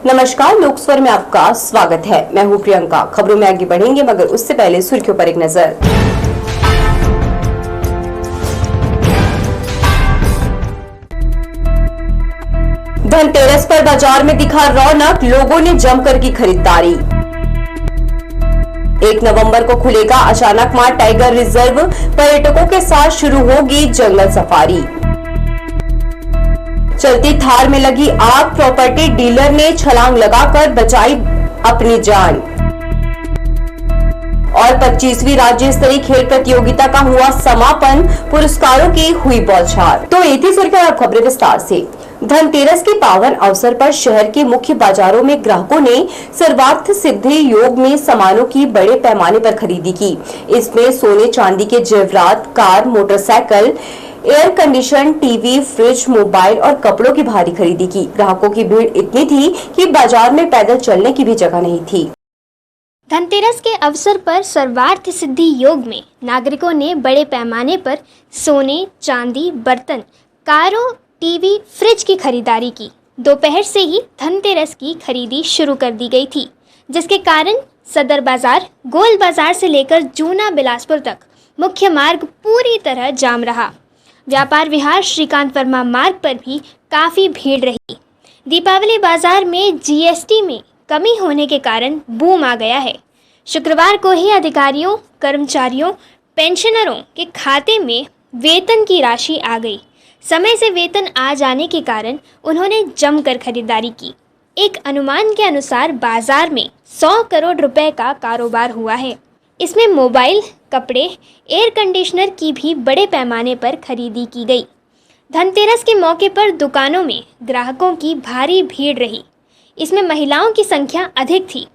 नमस्कार, लोकस्वर में आपका स्वागत है। मैं हूं प्रियंका। खबरों में आगे बढ़ेंगे, मगर उससे पहले सुर्खियों पर एक नजर। धनतेरस पर बाजार में दिखा रौनक, लोगों ने जमकर की खरीदारी। 1 नवंबर को खुलेगा अचानक मार टाइगर रिजर्व, पर्यटकों के साथ शुरू होगी जंगल सफारी। चलती थार में लगी आग, प्रॉपर्टी डीलर ने छलांग लगाकर बचाई अपनी जान। और 25वीं राज्य स्तरीय खेल प्रतियोगिता का हुआ समापन, पुरस्कारों की हुई बौछार। तो ये थी सुर्खियां, अब खबरें विस्तार से। धनतेरस के पावन अवसर पर शहर के मुख्य बाजारों में ग्राहकों ने सर्वार्थ सिद्धि योग में सामानों की बड़े पैमाने पर खरीदी की। इसमें सोने चांदी के जेवरात, car, motorcycle, air condition, TV, fridge, mobile और कपड़ों की भारी खरीदी की। ग्राहकों की भीड़ इतनी थी कि बाजार में पैदल चलने की भी जगह नहीं थी। धनतेरस के अवसर पर सर्वार्थ सिद्धि योग में नागरिकों ने बड़े पैमाने पर सोने, चांदी, बर्तन, कारों, टीवी, फ्रिज की खरीदारी की। दोपहर से ही धनतेरस की खरीदी शुरू कर दी गई थी, जिसके कारण सदर बाजार, गोल बाजार से लेकर जूना बिलासपुर तक मुख्य मार्ग पूरी तरह जाम रहा। व्यापार विहार श्रीकांत वर्मा मार्ग पर भी काफ़ी भीड़ रही। दीपावली बाजार में जीएसटी में कमी होने के कारण बूम आ गया है। शुक्रवार को ही अधिकारियों, कर्मचारियों, पेंशनरों के खाते में वेतन की राशि आ गई। समय से वेतन आ जाने के कारण उन्होंने जमकर खरीदारी की। एक अनुमान के अनुसार बाजार में 100 करोड़ रुपए का कारोबार हुआ है। इसमें मोबाइल, कपड़े, एयर कंडीशनर की भी बड़े पैमाने पर खरीदी की गई। धनतेरस के मौके पर दुकानों में ग्राहकों की भारी भीड़ रही। इसमें महिलाओं की संख्या अधिक थी।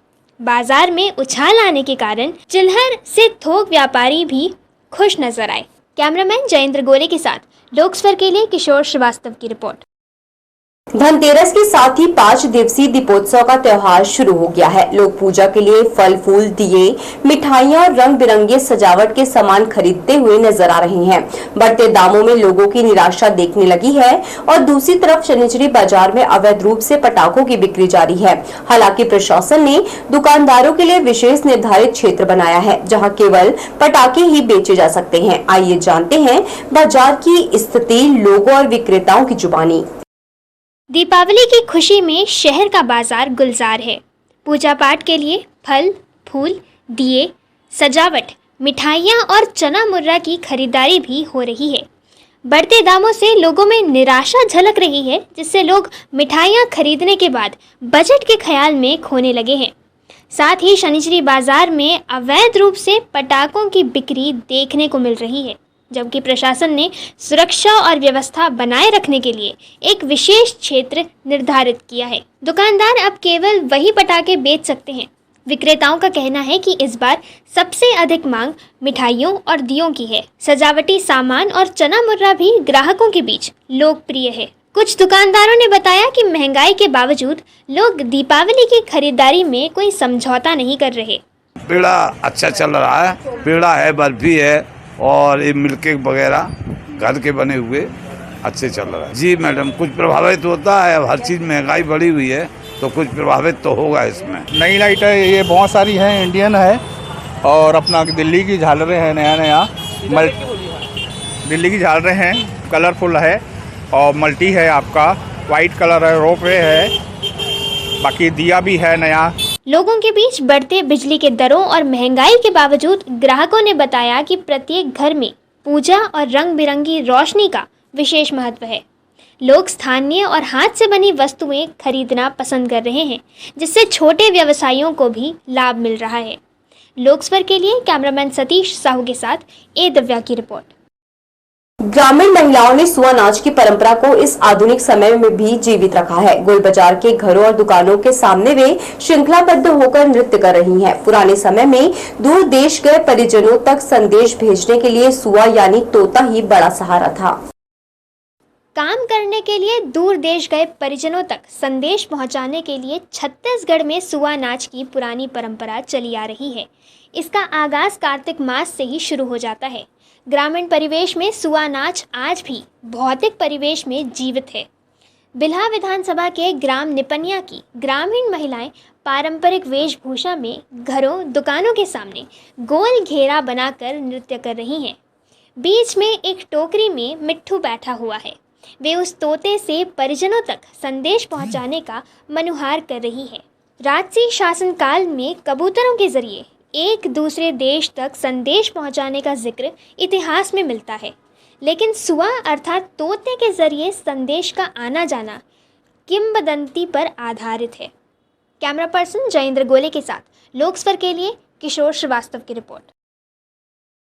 बाजार में उछाल आने के कारण चिल्हर से थोक व्यापारी भी खुश नजर आए। कैमरामैन जयेंद्र गोले के साथ लोकस्वर के लिए किशोर श्रीवास्तव की रिपोर्ट। धनतेरस के साथ ही 5 दिवसीय दीपोत्सव का त्योहार शुरू हो गया है। लोग पूजा के लिए फल फूल, दिए, मिठाइयां और रंग बिरंगे सजावट के सामान खरीदते हुए नजर आ रहे हैं। बढ़ते दामों में लोगों की निराशा देखने लगी है और दूसरी तरफ शनिचरी बाजार में अवैध रूप से पटाखों की बिक्री जारी है। हालांकि प्रशासन ने दुकानदारों के लिए विशेष निर्धारित क्षेत्र बनाया है, जहाँ केवल पटाखे ही बेचे जा सकते हैं। आइए जानते हैं बाजार की स्थिति, लोगों और विक्रेताओं की जुबानी। दीपावली की खुशी में शहर का बाजार गुलजार है। पूजा पाठ के लिए फल, फूल, दिए, सजावट, मिठाइयाँ और चना मुर्रा की खरीदारी भी हो रही है। बढ़ते दामों से लोगों में निराशा झलक रही है, जिससे लोग मिठाइयाँ खरीदने के बाद बजट के ख्याल में खोने लगे हैं। साथ ही शनिचरी बाजार में अवैध रूप से पटाखों की बिक्री देखने को मिल रही है, जबकि प्रशासन ने सुरक्षा और व्यवस्था बनाए रखने के लिए एक विशेष क्षेत्र निर्धारित किया है। दुकानदार अब केवल वही पटाखे बेच सकते हैं। विक्रेताओं का कहना है कि इस बार सबसे अधिक मांग मिठाइयों और दियों की है। सजावटी सामान और चना मुर्रा भी ग्राहकों के बीच लोकप्रिय है। कुछ दुकानदारों ने बताया कि महंगाई के बावजूद लोग दीपावली की खरीदारी में कोई समझौता नहीं कर रहे। पेड़ा अच्छा चल रहा है, पेड़ा है, बर्फी है और ये मिल्क वगैरह घर के बने हुए अच्छे चल रहा है। जी मैडम, कुछ प्रभावित होता है। अब हर चीज़ महंगाई बढ़ी हुई है तो कुछ प्रभावित तो होगा। इसमें नई लाइट है, ये बहुत सारी हैं, इंडियन है और अपना दिल्ली की झालरें हैं, नया दिल्ली की झालरें हैं, कलरफुल है और मल्टी है, आपका वाइट कलर है, रोपवे है, बाकी दिया भी है नया। लोगों के बीच बढ़ते बिजली के दरों और महंगाई के बावजूद ग्राहकों ने बताया कि प्रत्येक घर में पूजा और रंग बिरंगी रोशनी का विशेष महत्व है। लोग स्थानीय और हाथ से बनी वस्तुएं खरीदना पसंद कर रहे हैं, जिससे छोटे व्यवसायियों को भी लाभ मिल रहा है। लोकस्वर के लिए कैमरामैन सतीश साहू के साथ ए दिव्या की रिपोर्ट। ग्रामीण महिलाओं ने सुआ नाच की परंपरा को इस आधुनिक समय में भी जीवित रखा है। गोल बाजार के घरों और दुकानों के सामने वे श्रृंखलाबद्ध होकर नृत्य कर रही हैं। पुराने समय में दूर देश गए परिजनों तक संदेश भेजने के लिए सुआ यानी तोता ही बड़ा सहारा था। काम करने के लिए दूर देश गए परिजनों तक संदेश पहुंचाने के लिए छत्तीसगढ़ में सुआ नाच की पुरानी परंपरा चली आ रही है। इसका आगाज कार्तिक मास से ही शुरू हो जाता है। ग्रामीण परिवेश में सुआ नाच आज भी भौतिक परिवेश में जीवित है। बिल्हा विधानसभा के ग्राम निपनिया की ग्रामीण महिलाएं पारंपरिक वेशभूषा में घरों दुकानों के सामने गोल घेरा बनाकर नृत्य कर रही हैं। बीच में एक टोकरी में मिट्ठू बैठा हुआ है। वे उस तोते से परिजनों तक संदेश पहुंचाने का मनुहार कर रही हैं। राजसी शासनकाल में कबूतरों के जरिए एक दूसरे देश तक संदेश पहुंचाने का जिक्र इतिहास में मिलता है, लेकिन सुआ अर्थात तोते के जरिए संदेश का आना जाना किंवदंती पर आधारित है। कैमरा पर्सन जयेंद्र गोले के साथ लोकस्वर के लिए किशोर श्रीवास्तव की रिपोर्ट।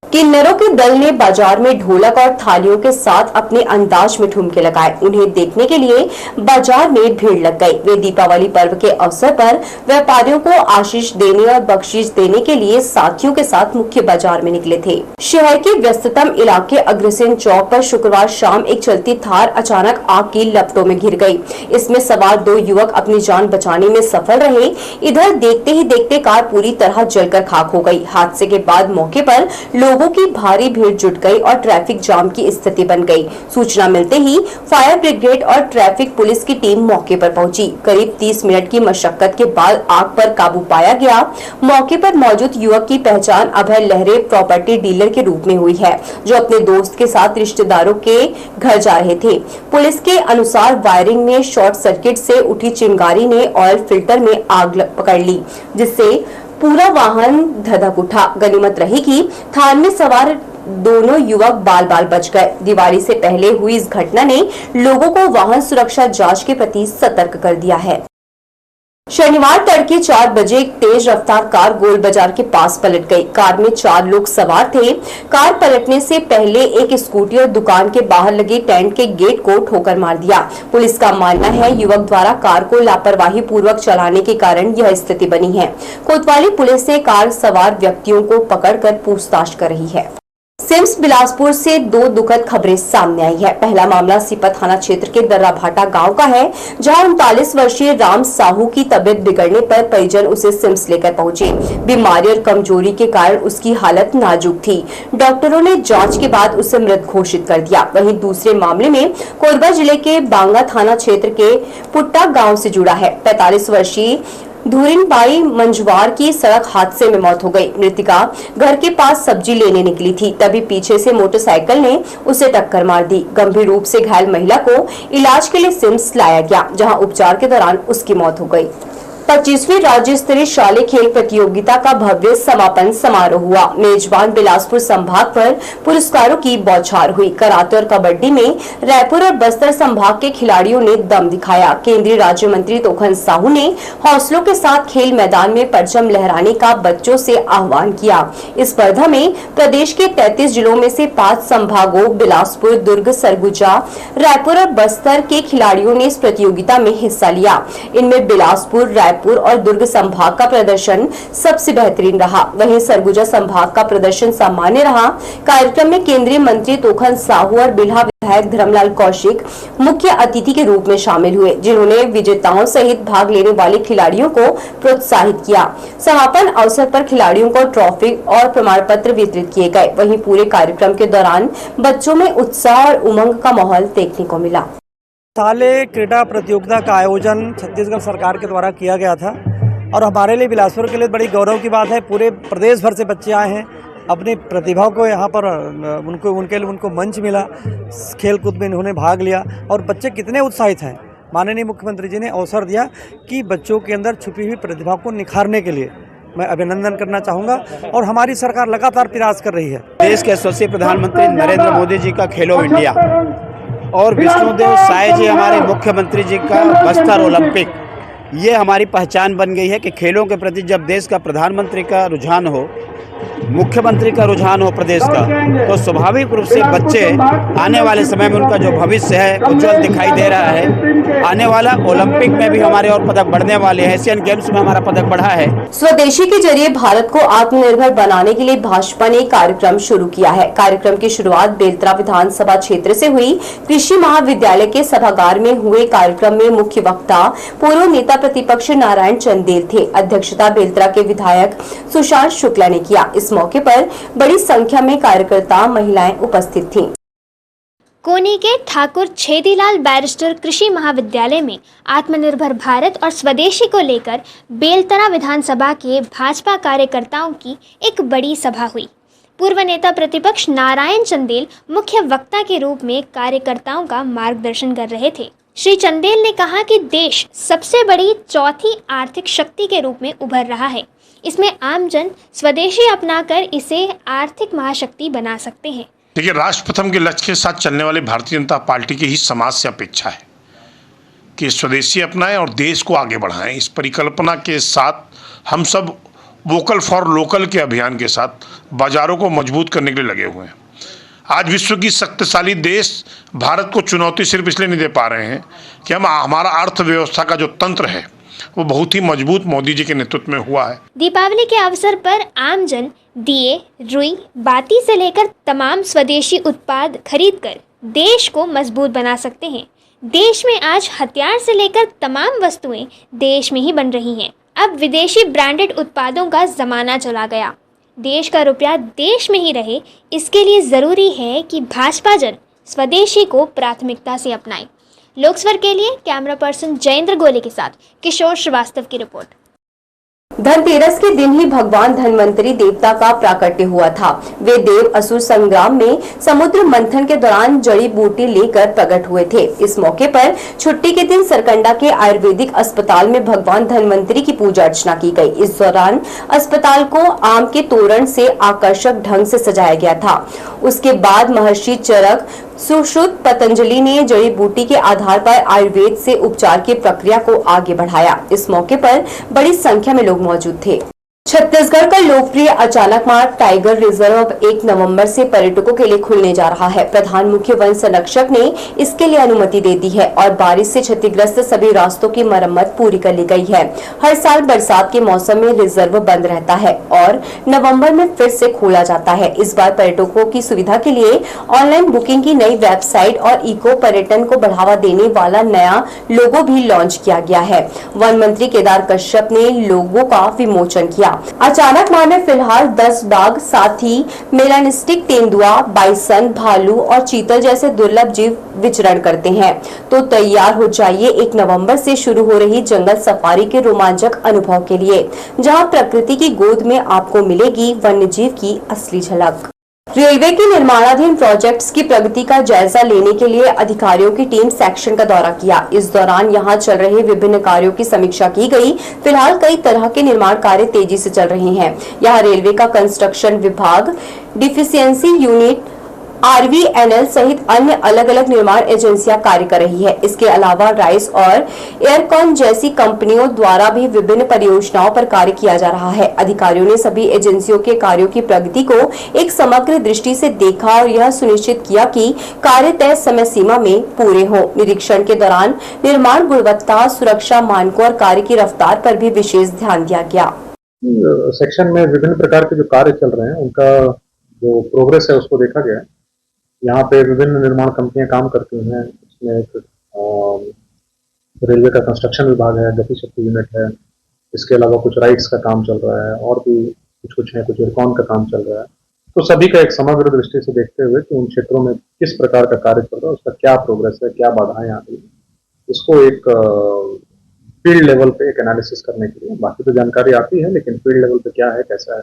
किन्नरों के दल ने बाजार में ढोलक और थालियों के साथ अपने अंदाज में ठुमके लगाए। उन्हें देखने के लिए बाजार में भीड़ लग गई। वे दीपावली पर्व के अवसर पर व्यापारियों को आशीष देने और बख्शीश देने के लिए साथियों के साथ मुख्य बाजार में निकले थे। शहर के व्यस्ततम इलाके अग्रसेन चौक पर शुक्रवार शाम एक चलती थार अचानक आग की लपटों में घिर गई। इसमें सवार 2 युवक अपनी जान बचाने में सफल रहे। इधर देखते ही देखते कार पूरी तरह जलकर खाक हो गई। हादसे के बाद मौके पर लोगों की भारी भीड़ जुट गई और ट्रैफिक जाम की स्थिति बन गई। सूचना मिलते ही फायर ब्रिगेड और ट्रैफिक पुलिस की टीम मौके पर पहुंची। करीब 30 मिनट की मशक्कत के बाद आग पर काबू पाया गया। मौके पर मौजूद युवक की पहचान अभय लहरे प्रॉपर्टी डीलर के रूप में हुई है, जो अपने दोस्त के साथ रिश्तेदारों के घर जा रहे थे। पुलिस के अनुसार वायरिंग में शॉर्ट सर्किट से उठी चिंगारी ने ऑयल फिल्टर में आग पकड़ ली, जिससे पूरा वाहन धधक उठा। गनीमत रही कि थार में सवार दोनों युवक बाल बाल बच गए। दिवाली से पहले हुई इस घटना ने लोगों को वाहन सुरक्षा जांच के प्रति सतर्क कर दिया है। शनिवार तड़के 4 बजे एक तेज रफ्तार कार गोल बाजार के पास पलट गई। कार में 4 लोग सवार थे। कार पलटने से पहले एक स्कूटी और दुकान के बाहर लगे टेंट के गेट को ठोकर मार दिया। पुलिस का मानना है युवक द्वारा कार को लापरवाही पूर्वक चलाने के कारण यह स्थिति बनी है। कोतवाली पुलिस ने कार सवार व्यक्तियों को पकड़कर पूछताछ कर रही है। सिम्स बिलासपुर से 2 दुखद खबरें सामने आई है। पहला मामला सीपा थाना क्षेत्र के दर्राभाटा गांव का है, जहां 39 वर्षीय राम साहू की तबीयत बिगड़ने पर परिजन उसे सिम्स लेकर पहुंचे। बीमारी और कमजोरी के कारण उसकी हालत नाजुक थी। डॉक्टरों ने जांच के बाद उसे मृत घोषित कर दिया। वहीं दूसरे मामले में कोरबा जिले के बांगा थाना क्षेत्र के पुट्टा गाँव से जुड़ा है। 45 वर्षीय धूरिनबाई मंजवार की सड़क हादसे में मौत हो गई। मृतिका घर के पास सब्जी लेने निकली थी, तभी पीछे से मोटरसाइकिल ने उसे टक्कर मार दी। गंभीर रूप से घायल महिला को इलाज के लिए सिम्स लाया गया, जहां उपचार के दौरान उसकी मौत हो गई। 25वीं राज्य स्तरीय शालेय खेल प्रतियोगिता का भव्य समापन समारोह हुआ। मेजबान बिलासपुर संभाग पर पुरस्कारों की बौछार हुई। कराटे और कबड्डी में रायपुर और बस्तर संभाग के खिलाड़ियों ने दम दिखाया। केंद्रीय राज्य मंत्री तोखन साहू ने हौसलों के साथ खेल मैदान में परचम लहराने का बच्चों से आह्वान किया। इस स्पर्धा में प्रदेश के 33 जिलों में से 5 संभागों बिलासपुर, दुर्ग, सरगुजा, रायपुर और बस्तर के खिलाड़ियों ने इस प्रतियोगिता में हिस्सा लिया। इनमें बिलासपुर, रायपुर और दुर्ग संभाग का प्रदर्शन सबसे बेहतरीन रहा। वहीं सरगुजा संभाग का प्रदर्शन सामान्य रहा। कार्यक्रम में केंद्रीय मंत्री तोखन साहू और बिल्हा विधायक धर्मलाल कौशिक मुख्य अतिथि के रूप में शामिल हुए, जिन्होंने विजेताओं सहित भाग लेने वाले खिलाड़ियों को प्रोत्साहित किया। समापन अवसर पर खिलाड़ियों को ट्रॉफी और प्रमाण पत्र वितरित किए गए। वहीं पूरे कार्यक्रम के दौरान बच्चों में उत्साह और उमंग का माहौल देखने को मिला। शालेय क्रीड़ा प्रतियोगिता का आयोजन छत्तीसगढ़ सरकार के द्वारा किया गया था और हमारे लिए बिलासपुर के लिए बड़ी गौरव की बात है। पूरे प्रदेश भर से बच्चे आए हैं। अपनी प्रतिभा को यहाँ पर उनको मंच मिला। खेल कूद में इन्होंने भाग लिया और बच्चे कितने उत्साहित हैं। माननीय मुख्यमंत्री जी ने अवसर दिया कि बच्चों के अंदर छुपी हुई प्रतिभा को निखारने के लिए मैं अभिनंदन करना चाहूँगा और हमारी सरकार लगातार प्रयास कर रही है। देश के यशस्वी प्रधानमंत्री नरेंद्र मोदी जी का खेलो इंडिया और विष्णुदेव साय जी हमारे मुख्यमंत्री जी का बस्तर ओलंपिक, ये हमारी पहचान बन गई है कि खेलों के प्रति जब देश का प्रधानमंत्री का रुझान हो, मुख्यमंत्री का रुझान हो प्रदेश का, तो स्वाभाविक रूप से बच्चे आने वाले समय में उनका जो भविष्य है उज्जवल दिखाई दे रहा है। आने वाला ओलंपिक में भी हमारे और पदक बढ़ने वाले हैं। एशियन गेम्स में हमारा पदक बढ़ा है। स्वदेशी के जरिए भारत को आत्मनिर्भर बनाने के लिए भाजपा ने कार्यक्रम शुरू किया है। कार्यक्रम की शुरुआत बेलतरा विधानसभा क्षेत्र से हुई। कृषि महाविद्यालय के सभागार में हुए कार्यक्रम में मुख्य वक्ता पूर्व नेता प्रतिपक्ष नारायण चंदेल थे। अध्यक्षता बेलतरा के विधायक सुशांत शुक्ला ने किया। इस मौके पर बड़ी संख्या में कार्यकर्ता महिलाएं उपस्थित थीं। कोनी के ठाकुर छेदीलाल बैरिस्टर कृषि महाविद्यालय में आत्मनिर्भर भारत और स्वदेशी को लेकर बेलतरा विधानसभा के भाजपा कार्यकर्ताओं की एक बड़ी सभा हुई। पूर्व नेता प्रतिपक्ष नारायण चंदेल मुख्य वक्ता के रूप में कार्यकर्ताओं का मार्गदर्शन कर रहे थे। श्री चंदेल ने कहा कि देश सबसे बड़ी चौथी आर्थिक शक्ति के रूप में उभर रहा है। इसमें आमजन स्वदेशी अपनाकर इसे आर्थिक महाशक्ति बना सकते हैं। देखिए, राष्ट्र प्रथम के लक्ष्य के साथ चलने वाली भारतीय जनता पार्टी की ही समाज से अपेक्षा है कि स्वदेशी अपनाएं और देश को आगे बढ़ाएं। इस परिकल्पना के साथ हम सब वोकल फॉर लोकल के अभियान के साथ बाजारों को मजबूत करने के लिए लगे हुए हैं। आज विश्व की शक्तिशाली देश भारत को चुनौती सिर्फ इसलिए नहीं दे पा रहे हैं कि हमारा अर्थव्यवस्था का जो तंत्र है वो बहुत ही मजबूत मोदी जी के नेतृत्व में हुआ है। दीपावली के अवसर पर आमजन दिए, रुई, बाती से लेकर तमाम स्वदेशी उत्पाद खरीदकर देश को मजबूत बना सकते हैं। देश में आज हथियार से लेकर तमाम वस्तुएं देश में ही बन रही हैं। अब विदेशी ब्रांडेड उत्पादों का जमाना चला गया। देश का रुपया देश में ही रहे, इसके लिए ज़रूरी है कि भाजपा जन स्वदेशी को प्राथमिकता से अपनाएं। लोकस्वर के लिए कैमरा पर्सन जयेंद्र गोले के साथ किशोर श्रीवास्तव की रिपोर्ट। धनतेरस के दिन ही भगवान धन्वंतरी देवता का प्राकट्य हुआ था। वे देव असुर संग्राम में समुद्र मंथन के दौरान जड़ी बूटी लेकर प्रकट हुए थे। इस मौके पर छुट्टी के दिन सरकंडा के आयुर्वेदिक अस्पताल में भगवान धन्वंतरी की पूजा अर्चना की गई। इस दौरान अस्पताल को आम के तोरण से आकर्षक ढंग से सजाया गया था। उसके बाद महर्षि चरक सुश्रुत पतंजलि ने जड़ी बूटी के आधार पर आयुर्वेद से उपचार की प्रक्रिया को आगे बढ़ाया। इस मौके पर बड़ी संख्या में लोग मौजूद थे। छत्तीसगढ़ का लोकप्रिय अचानक मार्ग टाइगर रिजर्व अब 1 नवंबर से पर्यटकों के लिए खुलने जा रहा है। प्रधान मुख्य वन संरक्षक ने इसके लिए अनुमति दे दी है और बारिश से क्षतिग्रस्त सभी रास्तों की मरम्मत पूरी कर ली गई है। हर साल बरसात के मौसम में रिजर्व बंद रहता है और नवंबर में फिर से खोला जाता है। इस बार पर्यटकों की सुविधा के लिए ऑनलाइन बुकिंग की नई वेबसाइट और इको पर्यटन को बढ़ावा देने वाला नया लोगो भी लॉन्च किया गया है। वन मंत्री केदार कश्यप ने लोगो का विमोचन किया। अचानक मार्ग में फिलहाल 10 बाघ, साथ ही मेलानिस्टिक तेंदुआ, बाइसन, भालू और चीतल जैसे दुर्लभ जीव विचरण करते हैं। तो तैयार हो जाइए 1 नवंबर से शुरू हो रही जंगल सफारी के रोमांचक अनुभव के लिए, जहां प्रकृति की गोद में आपको मिलेगी वन्यजीव की असली झलक। रेलवे के निर्माणाधीन प्रोजेक्ट्स की प्रगति का जायजा लेने के लिए अधिकारियों की टीम सेक्शन का दौरा किया। इस दौरान यहां चल रहे विभिन्न कार्यों की समीक्षा की गई। फिलहाल कई तरह के निर्माण कार्य तेजी से चल रहे हैं। यहां रेलवे का कंस्ट्रक्शन विभाग, डिफिशियंसी यूनिट, RVNL सहित अन्य अलग अलग निर्माण एजेंसियां कार्य कर रही है। इसके अलावा राइस और एयरकॉन जैसी कंपनियों द्वारा भी विभिन्न परियोजनाओं पर कार्य किया जा रहा है। अधिकारियों ने सभी एजेंसियों के कार्यों की प्रगति को एक समग्र दृष्टि से देखा और यह सुनिश्चित किया कि कार्य तय समय सीमा में पूरे हों। निरीक्षण के दौरान निर्माण गुणवत्ता, सुरक्षा मानकों और कार्य की रफ्तार पर भी विशेष ध्यान दिया गया। सेक्शन में विभिन्न प्रकार के जो कार्य चल रहे हैं उनका जो प्रोग्रेस है उसको देखा गया है। यहाँ पे विभिन्न निर्माण कंपनियां काम करती हैं। इसमें एक रेलवे का कंस्ट्रक्शन विभाग है, गति शक्ति यूनिट है, इसके अलावा कुछ राइट्स का काम चल रहा है और भी कुछ है, कुछ एयरकॉन का काम चल रहा है। तो सभी का एक समग्र दृष्टि से देखते हुए कि उन क्षेत्रों में किस प्रकार का कार्य चल रहा है, उसका क्या प्रोग्रेस है, क्या बाधाएं आ रही है, इसको एक फील्ड लेवल पे एक एनालिसिस करने के लिए, बाकी तो जानकारी आती है लेकिन फील्ड लेवल पे क्या है, कैसा है,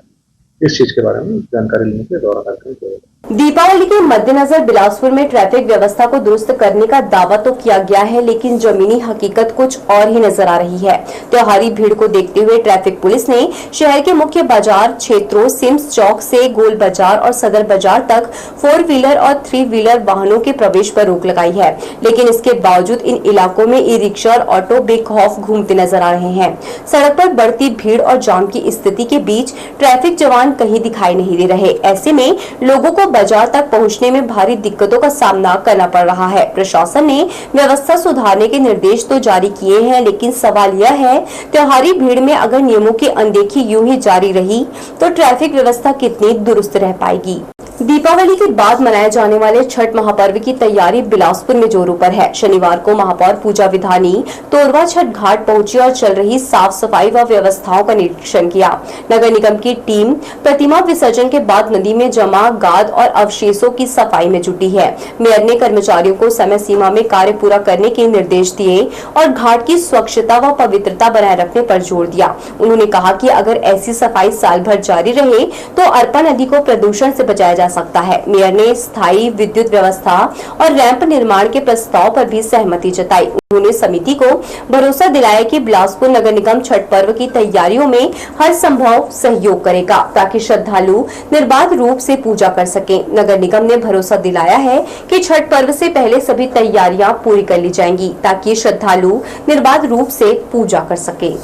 इस चीज के बारे में जानकारी लेने के दौरा कार्यक्रम किया गया। दीपावली के मद्देनजर बिलासपुर में ट्रैफिक व्यवस्था को दुरुस्त करने का दावा तो किया गया है, लेकिन जमीनी हकीकत कुछ और ही नजर आ रही है। त्योहारी भीड़ को देखते हुए ट्रैफिक पुलिस ने शहर के मुख्य बाजार क्षेत्रों सिम्स चौक से गोल बाजार और सदर बाजार तक 4 व्हीलर और 3 व्हीलर वाहनों के प्रवेश पर रोक लगाई है। लेकिन इसके बावजूद इन इलाकों में ई रिक्शा और ऑटो बेखौफ घूमते नजर आ रहे हैं। सड़क पर बढ़ती भीड़ और जाम की स्थिति के बीच ट्रैफिक जवान कहीं दिखाई नहीं दे रहे। ऐसे में लोगों को बाजार तक पहुंचने में भारी दिक्कतों का सामना करना पड़ रहा है। प्रशासन ने व्यवस्था सुधारने के निर्देश तो जारी किए हैं, लेकिन सवाल यह है, त्योहारी भीड़ में अगर नियमों की अनदेखी यूं ही जारी रही तो ट्रैफिक व्यवस्था कितनी दुरुस्त रह पाएगी। दीपावली के बाद मनाए जाने वाले छठ महापर्व की तैयारी बिलासपुर में जोरों पर है। शनिवार को महापौर पूजा विधानी तोरवा छठ घाट पहुंची और चल रही साफ सफाई व व्यवस्थाओं का निरीक्षण किया। नगर निगम की टीम प्रतिमा विसर्जन के बाद नदी में जमा गाद और अवशेषों की सफाई में जुटी है। मेयर ने कर्मचारियों को समय सीमा में कार्य पूरा करने के निर्देश दिए और घाट की स्वच्छता व पवित्रता बनाए रखने पर जोर दिया। उन्होंने कहा कि अगर ऐसी सफाई साल भर जारी रहे तो अरपा नदी को प्रदूषण से बचाया जा सकता है। मेयर ने स्थायी विद्युत व्यवस्था और रैंप निर्माण के प्रस्ताव पर भी सहमति जताई। उन्होंने समिति को भरोसा दिलाया कि बिलासपुर नगर निगम छठ पर्व की तैयारियों में हर संभव सहयोग करेगा ताकि श्रद्धालु निर्बाध रूप से पूजा कर सकें। नगर निगम ने भरोसा दिलाया है कि छठ पर्व से पहले सभी तैयारियां पूरी कर ली जाएंगी ताकि श्रद्धालु निर्बाध रूप से पूजा कर सके।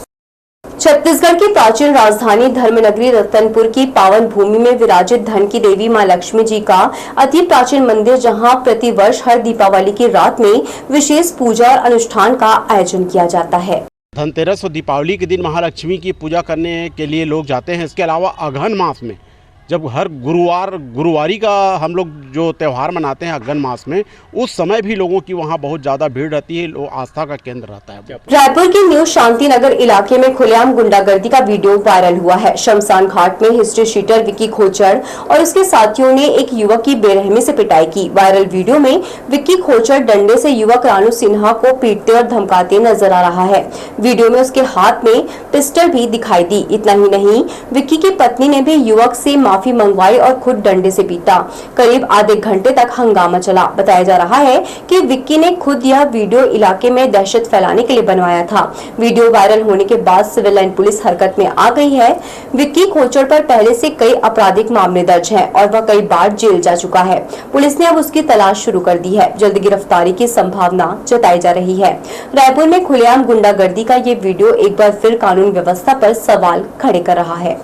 छत्तीसगढ़ की प्राचीन राजधानी धर्मनगरी रतनपुर की पावन भूमि में विराजित धन की देवी मां लक्ष्मी जी का अति प्राचीन मंदिर, जहां प्रतिवर्ष हर दीपावली की रात में विशेष पूजा और अनुष्ठान का आयोजन किया जाता है। धनतेरस और दीपावली के दिन महालक्ष्मी की पूजा करने के लिए लोग जाते हैं। इसके अलावा अगहन मास में जब हर गुरुवारी का हम लोग जो त्यौहार मनाते हैं अगहन मास में, उस समय भी लोगों की वहाँ बहुत ज़्यादा भीड़ रहती है। लोग आस्था का केंद्र रहता है। रायपुर के न्यू शांति नगर इलाके में खुलेआम गुंडागर्दी का वीडियो वायरल हुआ है। शमशान घाट में हिस्ट्री शीटर विक्की खोचर और उसके साथियों ने एक युवक की बेरहमी से पिटाई की। वायरल वीडियो में विक्की खोचर डंडे से युवक रानू सिन्हा को पीटते और धमकाते नजर आ रहा है। वीडियो में उसके हाथ में पिस्टल भी दिखाई दी। इतना ही नहीं, विक्की की पत्नी ने भी युवक से माफी मंगवाई और खुद डंडे से पीटा। करीब आधे घंटे तक हंगामा चला। बताया जा रहा है कि विक्की ने खुद यह वीडियो इलाके में दहशत फैलाने के लिए बनवाया था। वीडियो वायरल होने के बाद सिविल लाइन पुलिस हरकत में आ गई है। विक्की खोचर पर पहले से कई आपराधिक मामले दर्ज हैं और वह कई बार जेल जा चुका है। पुलिस ने अब उसकी तलाश शुरू कर दी है। जल्द गिरफ्तारी की संभावना जताई जा रही है। रायपुर में खुलेआम गुंडागर्दी का ये वीडियो एक बार फिर कानून व्यवस्था पर सवाल खड़े कर रहा है।